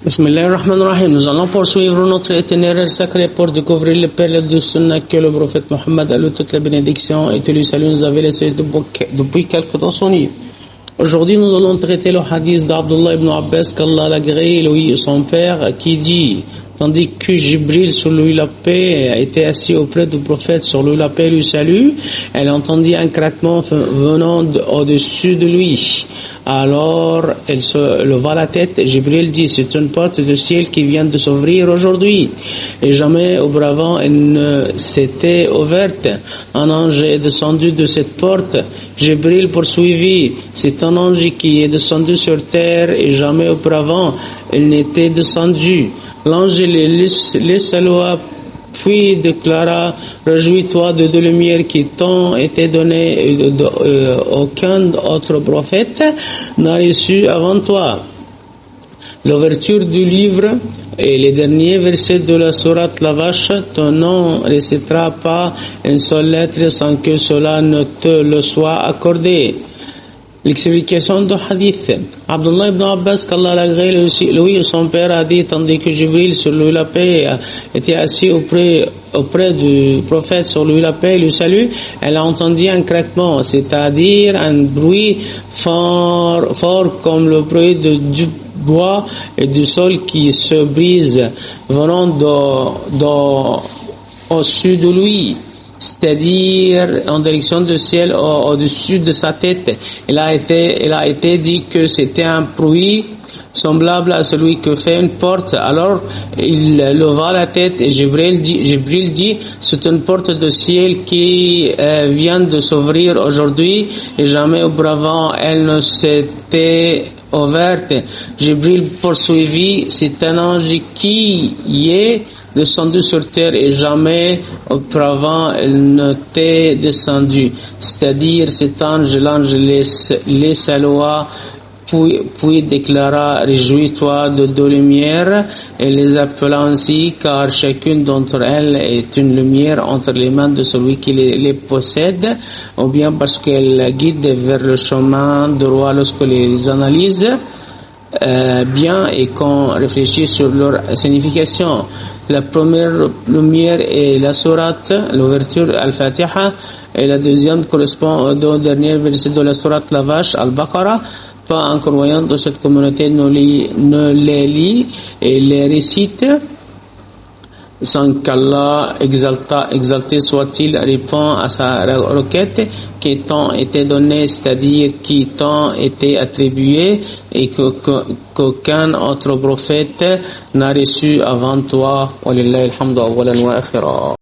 Bismillahirrahmanirrahim. Nous allons poursuivre notre itinéraire sacré pour découvrir les perles de Sunna que le prophète Mohammed, à lui toute la bénédiction et tout le salut, nous avait laissé depuis quelques temps son livre. Aujourd'hui, nous allons traiter le hadith d'Abdullah ibn Abbas, qu'Allah l'agrée, lui et son père, qui dit, tandis que Jibril, sur lui la paix, était assis auprès du prophète, sur lui la paix, lui salut, elle entendit un craquement venant au-dessus de lui. Alors, elle se leva la tête. Jibril dit, c'est une porte du ciel qui vient de s'ouvrir aujourd'hui. Et jamais auparavant elle ne s'était ouverte. Un ange est descendu de cette porte. Jibril poursuivit, c'est un ange qui est descendu sur terre et jamais auparavant il n'était descendu. L'ange les salua, puis déclara, réjouis-toi de deux lumières qui t'ont été données, aucun autre prophète n'a reçu avant toi. L'ouverture du livre et les derniers versets de la sourate La Vache, ton nom ne récitera pas une seule lettre sans que cela ne te le soit accordé. L'explication du hadith. Abdullah ibn Abbas, qu'Allah l'agrée, lui et son père, a dit, tandis que Jibril, sur lui la paix, était assis auprès du prophète, sur lui la paix, le salut, elle a entendu un craquement, c'est-à-dire un bruit fort comme le bruit du bois et du sol qui se brise, venant au-dessus de lui, c'est-à-dire en direction du ciel au-dessus de sa tête. Il a été dit que c'était un bruit semblable à celui que fait une porte. Alors il leva la tête et Jibril dit, c'est une porte de ciel qui vient de s'ouvrir aujourd'hui et jamais auparavant elle ne s'était ouverte. Jibril poursuivit, c'est un ange qui est descendu sur terre et jamais auparavant il n'était descendu. C'est-à-dire cet ange, l'ange les salua, puis déclara, réjouis-toi de deux lumières, et les appela ainsi car chacune d'entre elles est une lumière entre les mains de celui qui les possède, ou bien parce qu'elle guide vers le chemin droit lorsqu'on les analyse bien et qu'on réfléchit sur leur signification. La première lumière est la sourate, l'ouverture Al-Fatiha, et la deuxième correspond aux deux derniers versets de la sourate La Vache, Al-Baqarah. Pas un croyant de cette communauté ne les lit et les récite sans qu'Allah exalté soit-il répond à sa requête qui t'ont été donnée, c'est-à-dire qui t'ont été attribuées et qu'aucun autre prophète n'a reçu avant toi. Walillahi alhamdu awwalan wa akhira.